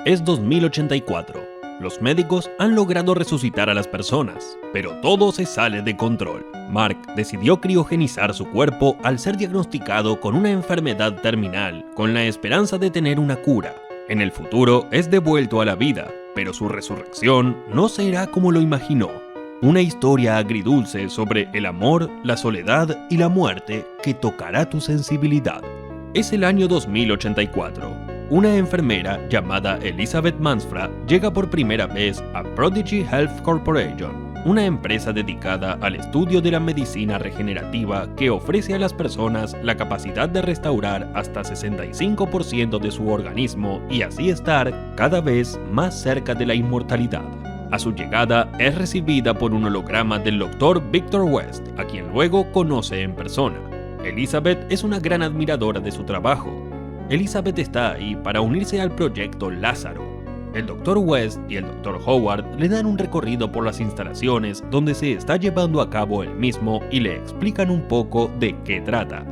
Es 2084. Los médicos han logrado resucitar a las personas, pero todo se sale de control. Mark decidió criogenizar su cuerpo al ser diagnosticado con una enfermedad terminal, con la esperanza de tener una cura. En el futuro es devuelto a la vida, pero su resurrección no será como lo imaginó. Una historia agridulce sobre el amor, la soledad y la muerte que tocará tu sensibilidad. Es el año 2084. Una enfermera llamada Elizabeth Mansfra llega por primera vez a Prodigy Health Corporation, una empresa dedicada al estudio de la medicina regenerativa que ofrece a las personas la capacidad de restaurar hasta 65% de su organismo y así estar cada vez más cerca de la inmortalidad. A su llegada es recibida por un holograma del Dr. Victor West, a quien luego conoce en persona. Elizabeth es una gran admiradora de su trabajo. Elizabeth está ahí para unirse al proyecto Lázaro. El Dr. West y el Dr. Howard le dan un recorrido por las instalaciones donde se está llevando a cabo el mismo y le explican un poco de qué trata.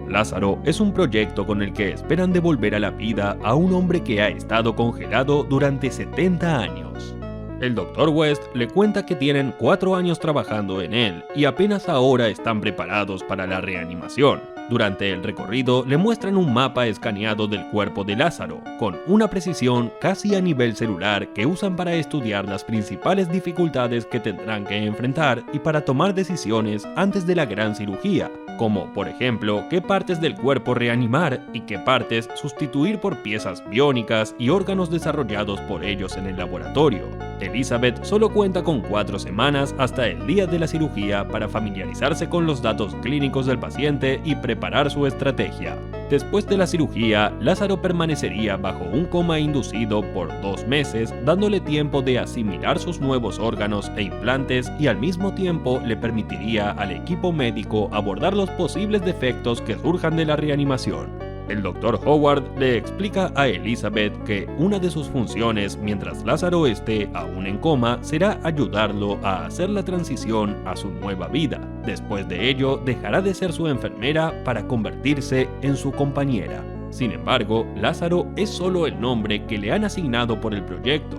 Lázaro es un proyecto con el que esperan devolver a la vida a un hombre que ha estado congelado durante 70 años. El Dr. West le cuenta que tienen 4 años trabajando en él y apenas ahora están preparados para la reanimación. Durante el recorrido le muestran un mapa escaneado del cuerpo de Lázaro, con una precisión casi a nivel celular que usan para estudiar las principales dificultades que tendrán que enfrentar y para tomar decisiones antes de la gran cirugía, como por ejemplo qué partes del cuerpo reanimar y qué partes sustituir por piezas biónicas y órganos desarrollados por ellos en el laboratorio. Elizabeth solo cuenta con 4 semanas hasta el día de la cirugía para familiarizarse con los datos clínicos del paciente y preparar su estrategia. Después de la cirugía, Lázaro permanecería bajo un coma inducido por 2 meses, dándole tiempo de asimilar sus nuevos órganos e implantes y al mismo tiempo le permitiría al equipo médico abordar los posibles defectos que surjan de la reanimación. El Dr. Howard le explica a Elizabeth que una de sus funciones mientras Lázaro esté aún en coma será ayudarlo a hacer la transición a su nueva vida. Después de ello, dejará de ser su enfermera para convertirse en su compañera. Sin embargo, Lázaro es solo el nombre que le han asignado por el proyecto.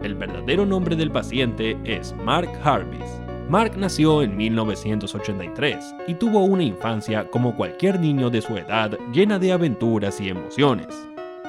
El verdadero nombre del paciente es Mark Jarvis. Mark nació en 1983 y tuvo una infancia como cualquier niño de su edad llena de aventuras y emociones.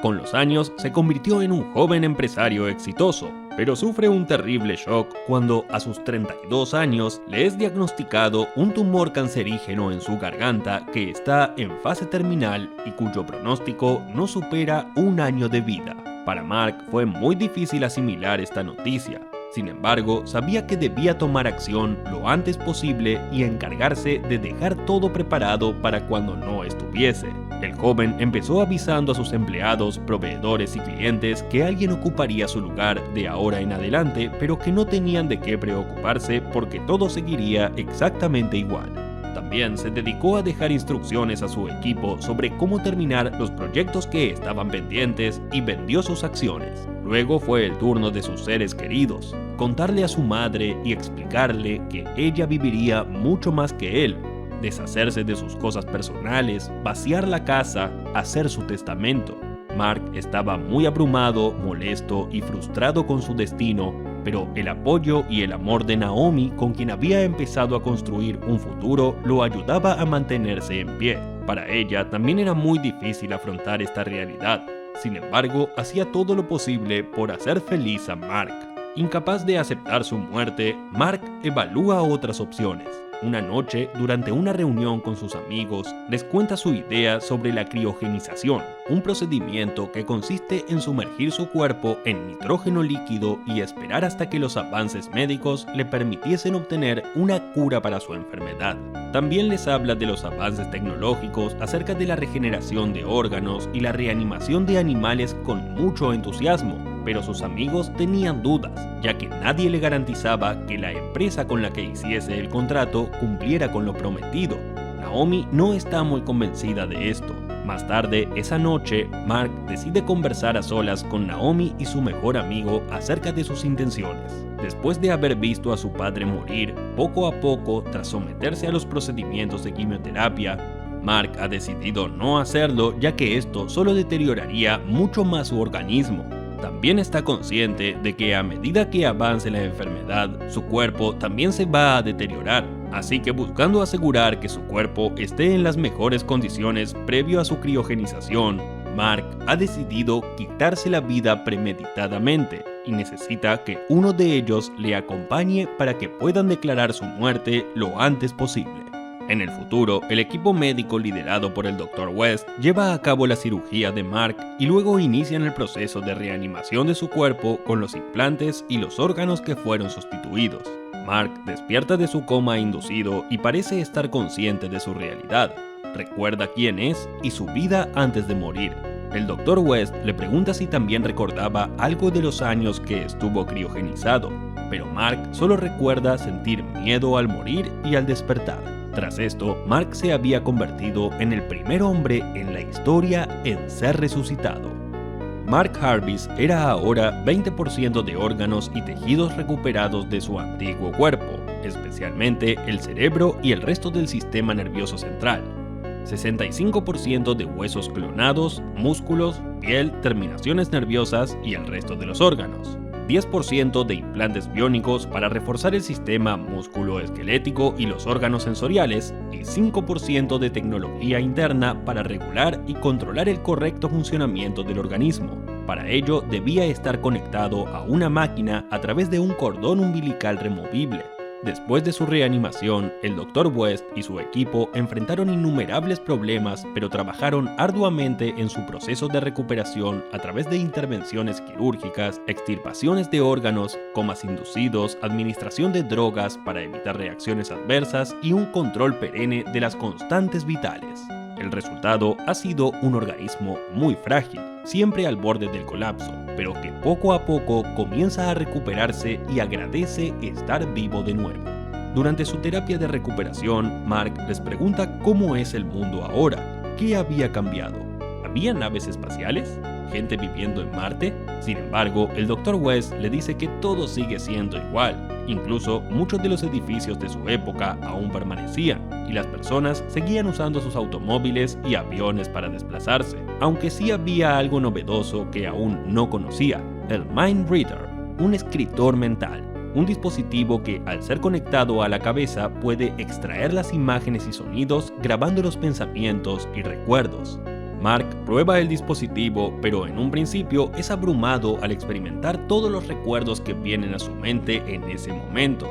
Con los años se convirtió en un joven empresario exitoso, pero sufre un terrible shock cuando a sus 32 años le es diagnosticado un tumor cancerígeno en su garganta que está en fase terminal y cuyo pronóstico no supera 1 año de vida. Para Mark fue muy difícil asimilar esta noticia. Sin embargo, sabía que debía tomar acción lo antes posible y encargarse de dejar todo preparado para cuando no estuviese. El joven empezó avisando a sus empleados, proveedores y clientes que alguien ocuparía su lugar de ahora en adelante, pero que no tenían de qué preocuparse porque todo seguiría exactamente igual. También se dedicó a dejar instrucciones a su equipo sobre cómo terminar los proyectos que estaban pendientes y vendió sus acciones. Luego fue el turno de sus seres queridos, contarle a su madre y explicarle que ella viviría mucho más que él, deshacerse de sus cosas personales, vaciar la casa, hacer su testamento. Mark estaba muy abrumado, molesto y frustrado con su destino, pero el apoyo y el amor de Naomi, con quien había empezado a construir un futuro, lo ayudaba a mantenerse en pie. Para ella también era muy difícil afrontar esta realidad. Sin embargo, hacía todo lo posible por hacer feliz a Mark. Incapaz de aceptar su muerte, Mark evalúa otras opciones. Una noche, durante una reunión con sus amigos, les cuenta su idea sobre la criogenización, un procedimiento que consiste en sumergir su cuerpo en nitrógeno líquido y esperar hasta que los avances médicos le permitiesen obtener una cura para su enfermedad. También les habla de los avances tecnológicos acerca de la regeneración de órganos y la reanimación de animales con mucho entusiasmo, pero sus amigos tenían dudas, ya que nadie le garantizaba que la empresa con la que hiciese el contrato cumpliera con lo prometido. Naomi no está muy convencida de esto. Más tarde, esa noche, Mark decide conversar a solas con Naomi y su mejor amigo acerca de sus intenciones. Después de haber visto a su padre morir poco a poco tras someterse a los procedimientos de quimioterapia, Mark ha decidido no hacerlo ya que esto solo deterioraría mucho más su organismo. también está consciente de que a medida que avance la enfermedad, su cuerpo también se va a deteriorar, así que buscando asegurar que su cuerpo esté en las mejores condiciones previo a su criogenización, Mark ha decidido quitarse la vida premeditadamente y necesita que uno de ellos le acompañe para que puedan declarar su muerte lo antes posible. En el futuro, el equipo médico liderado por el Dr. West lleva a cabo la cirugía de Mark y luego inician el proceso de reanimación de su cuerpo con los implantes y los órganos que fueron sustituidos. Mark despierta de su coma inducido y parece estar consciente de su realidad. Recuerda quién es y su vida antes de morir. El Dr. West le pregunta si también recordaba algo de los años que estuvo criogenizado, pero Mark solo recuerda sentir miedo al morir y al despertar. Tras esto, Mark se había convertido en el primer hombre en la historia en ser resucitado. Mark Jarvis era ahora 20% de órganos y tejidos recuperados de su antiguo cuerpo, especialmente el cerebro y el resto del sistema nervioso central. 65% de huesos clonados, músculos, piel, terminaciones nerviosas y el resto de los órganos. 10% de implantes biónicos para reforzar el sistema músculo-esquelético y los órganos sensoriales, y 5% de tecnología interna para regular y controlar el correcto funcionamiento del organismo. Para ello, debía estar conectado a una máquina a través de un cordón umbilical removible. Después de su reanimación, el Dr. West y su equipo enfrentaron innumerables problemas, pero trabajaron arduamente en su proceso de recuperación a través de intervenciones quirúrgicas, extirpaciones de órganos, comas inducidos, administración de drogas para evitar reacciones adversas y un control perenne de las constantes vitales. El resultado ha sido un organismo muy frágil, siempre al borde del colapso, pero que poco a poco comienza a recuperarse y agradece estar vivo de nuevo. Durante su terapia de recuperación, Mark les pregunta cómo es el mundo ahora, qué había cambiado. ¿Había naves espaciales? ¿Gente viviendo en Marte? Sin embargo, el Dr. West le dice que todo sigue siendo igual. Incluso muchos de los edificios de su época aún permanecían, y las personas seguían usando sus automóviles y aviones para desplazarse, aunque sí había algo novedoso que aún no conocía: el Mind Reader, un escritor mental, un dispositivo que, al ser conectado a la cabeza, puede extraer las imágenes y sonidos grabando los pensamientos y recuerdos. Mark prueba el dispositivo, pero en un principio es abrumado al experimentar todos los recuerdos que vienen a su mente en ese momento.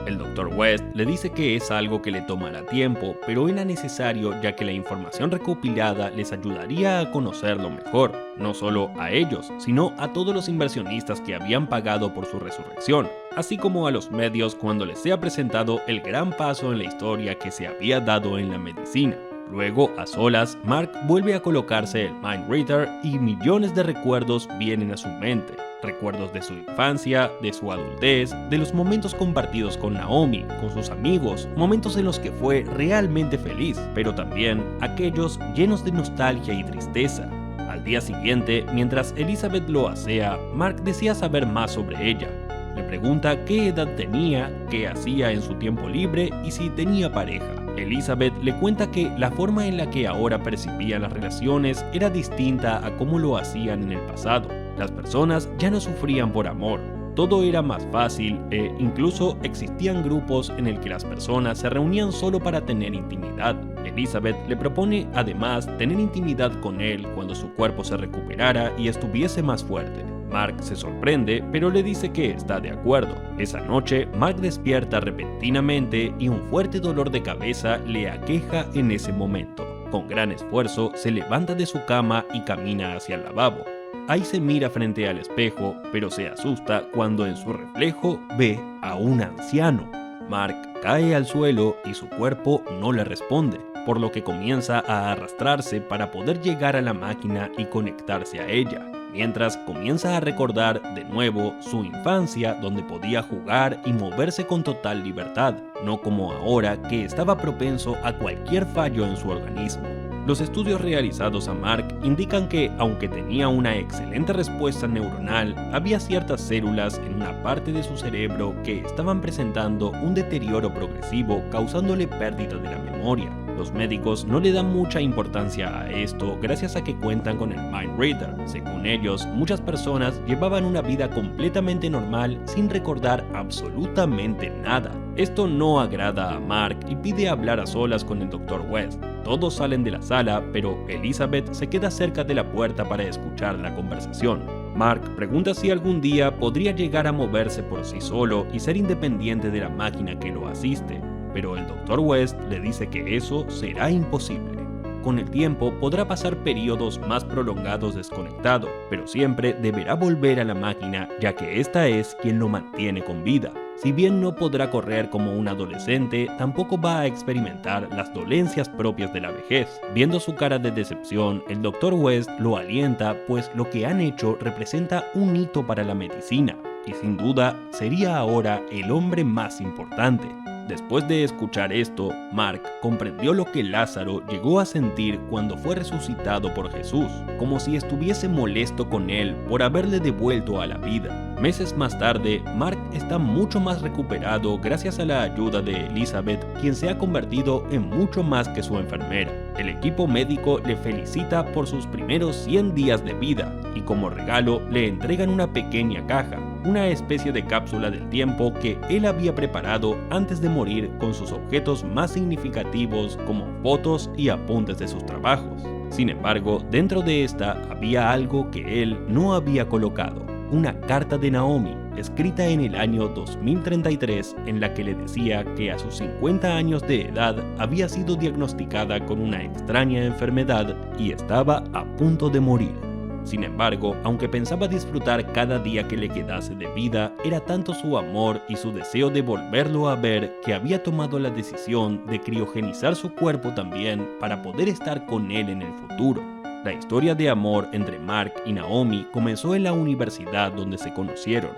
El Dr. West le dice que es algo que le tomará tiempo, pero era necesario ya que la información recopilada les ayudaría a conocerlo mejor, no solo a ellos, sino a todos los inversionistas que habían pagado por su resurrección, así como a los medios cuando les sea presentado el gran paso en la historia que se había dado en la medicina. Luego, a solas, Mark vuelve a colocarse el Mind Reader y millones de recuerdos vienen a su mente. Recuerdos de su infancia, de su adultez, de los momentos compartidos con Naomi, con sus amigos, momentos en los que fue realmente feliz, pero también aquellos llenos de nostalgia y tristeza. Al día siguiente, mientras Elizabeth lo asea, Mark desea saber más sobre ella. Le pregunta qué edad tenía, qué hacía en su tiempo libre y si tenía pareja. Elizabeth le cuenta que la forma en la que ahora percibían las relaciones era distinta a cómo lo hacían en el pasado. Las personas ya no sufrían por amor, todo era más fácil e incluso existían grupos en el que las personas se reunían solo para tener intimidad. Elizabeth le propone además tener intimidad con él cuando su cuerpo se recuperara y estuviese más fuerte. Mark se sorprende, pero le dice que está de acuerdo. Esa noche, Mark despierta repentinamente y un fuerte dolor de cabeza le aqueja en ese momento. Con gran esfuerzo, se levanta de su cama y camina hacia el lavabo. Ahí se mira frente al espejo, pero se asusta cuando en su reflejo ve a un anciano. Mark cae al suelo y su cuerpo no le responde, por lo que comienza a arrastrarse para poder llegar a la máquina y conectarse a ella. Mientras comienza a recordar de nuevo su infancia donde podía jugar y moverse con total libertad, no como ahora que estaba propenso a cualquier fallo en su organismo. Los estudios realizados a Mark indican que, aunque tenía una excelente respuesta neuronal, había ciertas células en una parte de su cerebro que estaban presentando un deterioro progresivo causándole pérdida de la memoria. Los médicos no le dan mucha importancia a esto gracias a que cuentan con el Mind Reader. Según ellos, muchas personas llevaban una vida completamente normal sin recordar absolutamente nada. Esto no agrada a Mark y pide hablar a solas con el Dr. West. Todos salen de la sala, pero Elizabeth se queda cerca de la puerta para escuchar la conversación. Mark pregunta si algún día podría llegar a moverse por sí solo y ser independiente de la máquina que lo asiste, pero el Dr. West le dice que eso será imposible. Con el tiempo podrá pasar periodos más prolongados desconectado, pero siempre deberá volver a la máquina ya que esta es quien lo mantiene con vida. Si bien no podrá correr como un adolescente, tampoco va a experimentar las dolencias propias de la vejez. Viendo su cara de decepción, el Dr. West lo alienta, pues lo que han hecho representa un hito para la medicina, y sin duda sería ahora el hombre más importante. Después de escuchar esto, Mark comprendió lo que Lázaro llegó a sentir cuando fue resucitado por Jesús, como si estuviese molesto con él por haberle devuelto a la vida. Meses más tarde, Mark está mucho más recuperado gracias a la ayuda de Elizabeth, quien se ha convertido en mucho más que su enfermera. El equipo médico le felicita por sus primeros 100 días de vida y como regalo le entregan una pequeña caja, una especie de cápsula del tiempo que él había preparado antes de morir con sus objetos más significativos como fotos y apuntes de sus trabajos. Sin embargo, dentro de esta había algo que él no había colocado, una carta de Naomi, escrita en el año 2033, en la que le decía que a sus 50 años de edad había sido diagnosticada con una extraña enfermedad y estaba a punto de morir. Sin embargo, aunque pensaba disfrutar cada día que le quedase de vida, era tanto su amor y su deseo de volverlo a ver que había tomado la decisión de criogenizar su cuerpo también para poder estar con él en el futuro. La historia de amor entre Mark y Naomi comenzó en la universidad donde se conocieron.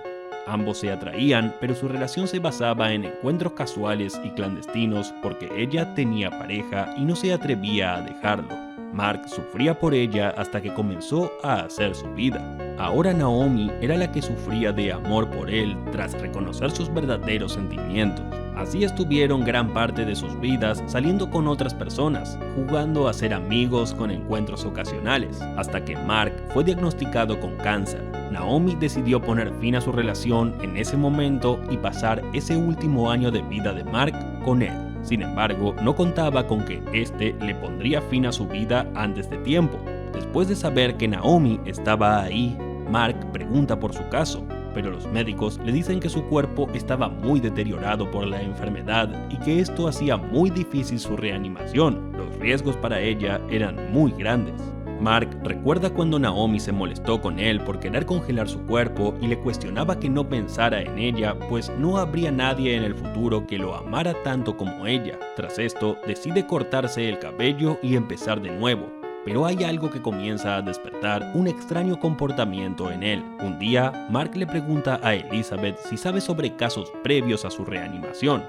Ambos se atraían, pero su relación se basaba en encuentros casuales y clandestinos porque ella tenía pareja y no se atrevía a dejarlo. Mark sufría por ella hasta que comenzó a hacer su vida. Ahora Naomi era la que sufría de amor por él tras reconocer sus verdaderos sentimientos. Así estuvieron gran parte de sus vidas saliendo con otras personas, jugando a ser amigos con encuentros ocasionales, hasta que Mark fue diagnosticado con cáncer. Naomi decidió poner fin a su relación en ese momento y pasar ese último año de vida de Mark con él. Sin embargo, no contaba con que este le pondría fin a su vida antes de tiempo. Después de saber que Naomi estaba ahí, Mark pregunta por su caso, pero los médicos le dicen que su cuerpo estaba muy deteriorado por la enfermedad y que esto hacía muy difícil su reanimación. Los riesgos para ella eran muy grandes. Mark recuerda cuando Naomi se molestó con él por querer congelar su cuerpo y le cuestionaba que no pensara en ella, pues no habría nadie en el futuro que lo amara tanto como ella. Tras esto, decide cortarse el cabello y empezar de nuevo. Pero hay algo que comienza a despertar un extraño comportamiento en él. Un día, Mark le pregunta a Elizabeth si sabe sobre casos previos a su reanimación,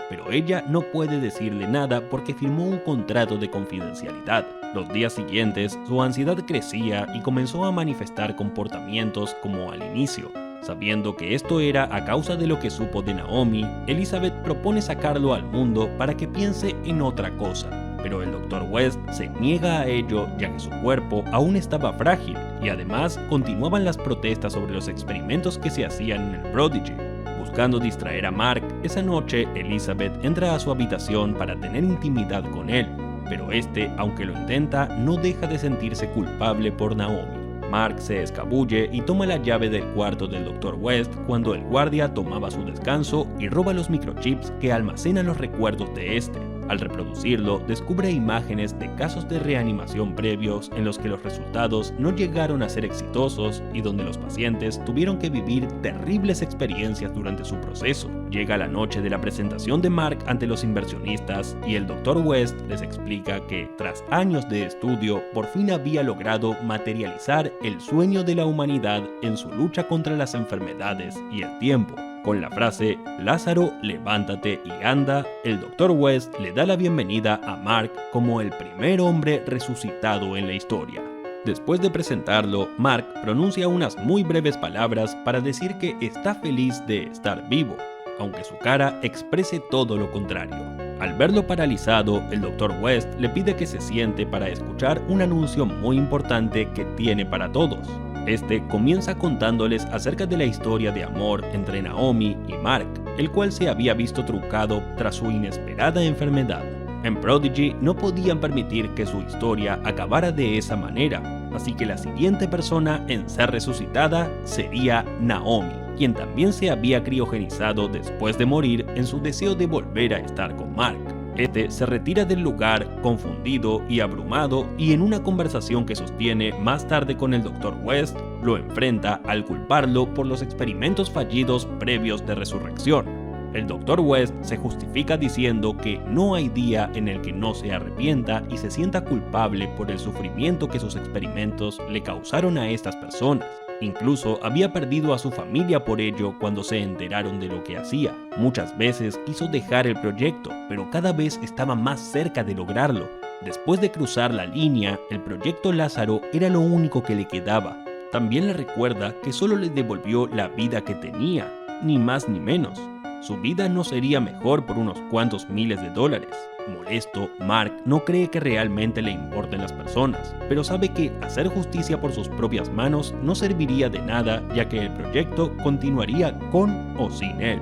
pero ella no puede decirle nada porque firmó un contrato de confidencialidad. Los días siguientes, su ansiedad crecía y comenzó a manifestar comportamientos como al inicio. Sabiendo que esto era a causa de lo que supo de Naomi, Elizabeth propone sacarlo al mundo para que piense en otra cosa. Pero el Dr. West se niega a ello ya que su cuerpo aún estaba frágil y además continuaban las protestas sobre los experimentos que se hacían en el Prodigy. Buscando distraer a Mark, esa noche Elizabeth entra a su habitación para tener intimidad con él, pero este, aunque lo intenta, no deja de sentirse culpable por Naomi. Mark se escabulle y toma la llave del cuarto del Dr. West cuando el guardia tomaba su descanso y roba los microchips que almacenan los recuerdos de este. Al reproducirlo, descubre imágenes de casos de reanimación previos en los que los resultados no llegaron a ser exitosos y donde los pacientes tuvieron que vivir terribles experiencias durante su proceso. Llega la noche de la presentación de Mark ante los inversionistas y el Dr. West les explica que, tras años de estudio, por fin había logrado materializar el sueño de la humanidad en su lucha contra las enfermedades y el tiempo. Con la frase "Lázaro, levántate y anda", el Dr. West le da la bienvenida a Mark como el primer hombre resucitado en la historia. Después de presentarlo, Mark pronuncia unas muy breves palabras para decir que está feliz de estar vivo, aunque su cara exprese todo lo contrario. Al verlo paralizado, el Dr. West le pide que se siente para escuchar un anuncio muy importante que tiene para todos. Este comienza contándoles acerca de la historia de amor entre Naomi y Mark, el cual se había visto truncado tras su inesperada enfermedad. En Prodigy no podían permitir que su historia acabara de esa manera, así que la siguiente persona en ser resucitada sería Naomi, quien también se había criogenizado después de morir en su deseo de volver a estar con Mark. Este se retira del lugar confundido y abrumado, y en una conversación que sostiene más tarde con el Dr. West, lo enfrenta al culparlo por los experimentos fallidos previos de resurrección. El Dr. West se justifica diciendo que no hay día en el que no se arrepienta y se sienta culpable por el sufrimiento que sus experimentos le causaron a estas personas. Incluso había perdido a su familia por ello cuando se enteraron de lo que hacía. Muchas veces quiso dejar el proyecto, pero cada vez estaba más cerca de lograrlo. Después de cruzar la línea, el proyecto Lázaro era lo único que le quedaba. También le recuerda que solo le devolvió la vida que tenía, ni más ni menos. Su vida no sería mejor por unos cuantos miles de dólares. Molesto, Mark no cree que realmente le importen las personas, pero sabe que hacer justicia por sus propias manos no serviría de nada, ya que el proyecto continuaría con o sin él.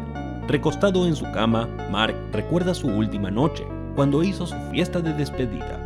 Recostado en su cama, Mark recuerda su última noche, cuando hizo su fiesta de despedida.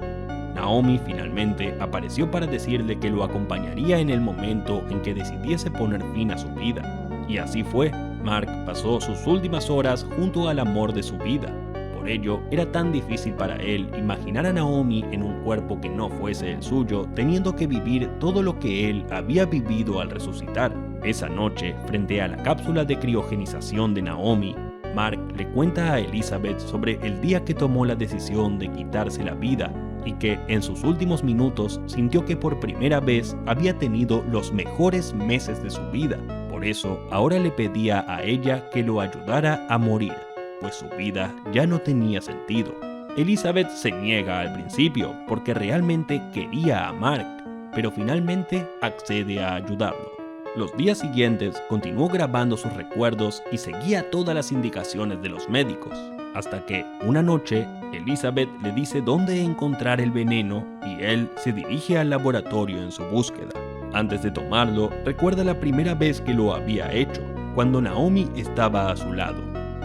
Naomi finalmente apareció para decirle que lo acompañaría en el momento en que decidiese poner fin a su vida. Y así fue. Mark pasó sus últimas horas junto al amor de su vida. Por ello, era tan difícil para él imaginar a Naomi en un cuerpo que no fuese el suyo, teniendo que vivir todo lo que él había vivido al resucitar. Esa noche, frente a la cápsula de criogenización de Naomi, Mark le cuenta a Elizabeth sobre el día que tomó la decisión de quitarse la vida y que en sus últimos minutos sintió que por primera vez había tenido los mejores meses de su vida. Por eso, ahora le pedía a ella que lo ayudara a morir, pues su vida ya no tenía sentido. Elizabeth se niega al principio porque realmente quería a Mark, pero finalmente accede a ayudarlo. Los días siguientes continuó grabando sus recuerdos y seguía todas las indicaciones de los médicos, hasta que una noche Elizabeth le dice dónde encontrar el veneno y él se dirige al laboratorio en su búsqueda. Antes de tomarlo, recuerda la primera vez que lo había hecho, cuando Naomi estaba a su lado.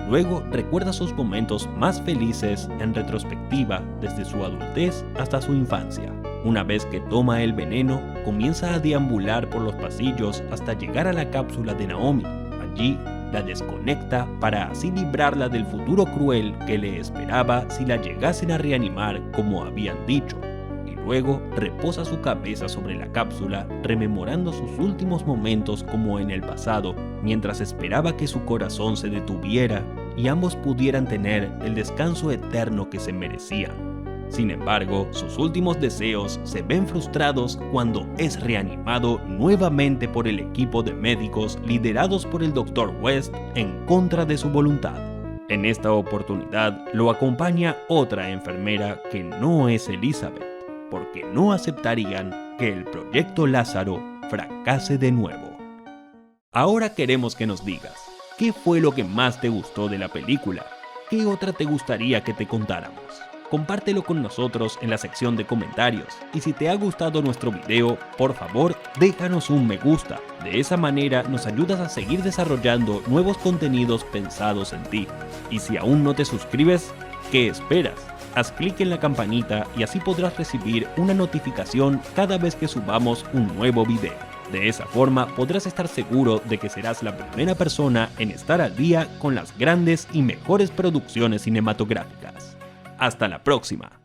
Luego recuerda sus momentos más felices en retrospectiva desde su adultez hasta su infancia. Una vez que toma el veneno, comienza a deambular por los pasillos hasta llegar a la cápsula de Naomi. Allí la desconecta para así librarla del futuro cruel que le esperaba si la llegasen a reanimar como habían dicho. Luego reposa su cabeza sobre la cápsula, rememorando sus últimos momentos como en el pasado, mientras esperaba que su corazón se detuviera y ambos pudieran tener el descanso eterno que se merecían. Sin embargo, sus últimos deseos se ven frustrados cuando es reanimado nuevamente por el equipo de médicos liderados por el Dr. West en contra de su voluntad. En esta oportunidad lo acompaña otra enfermera que no es Elizabeth, porque no aceptarían que el proyecto Lázaro fracase de nuevo. Ahora queremos que nos digas, ¿qué fue lo que más te gustó de la película? ¿Qué otra te gustaría que te contáramos? Compártelo con nosotros en la sección de comentarios, y si te ha gustado nuestro video, por favor déjanos un me gusta. De esa manera nos ayudas a seguir desarrollando nuevos contenidos pensados en ti. Y si aún no te suscribes, ¿qué esperas? Haz clic en la campanita y así podrás recibir una notificación cada vez que subamos un nuevo video. De esa forma podrás estar seguro de que serás la primera persona en estar al día con las grandes y mejores producciones cinematográficas. Hasta la próxima.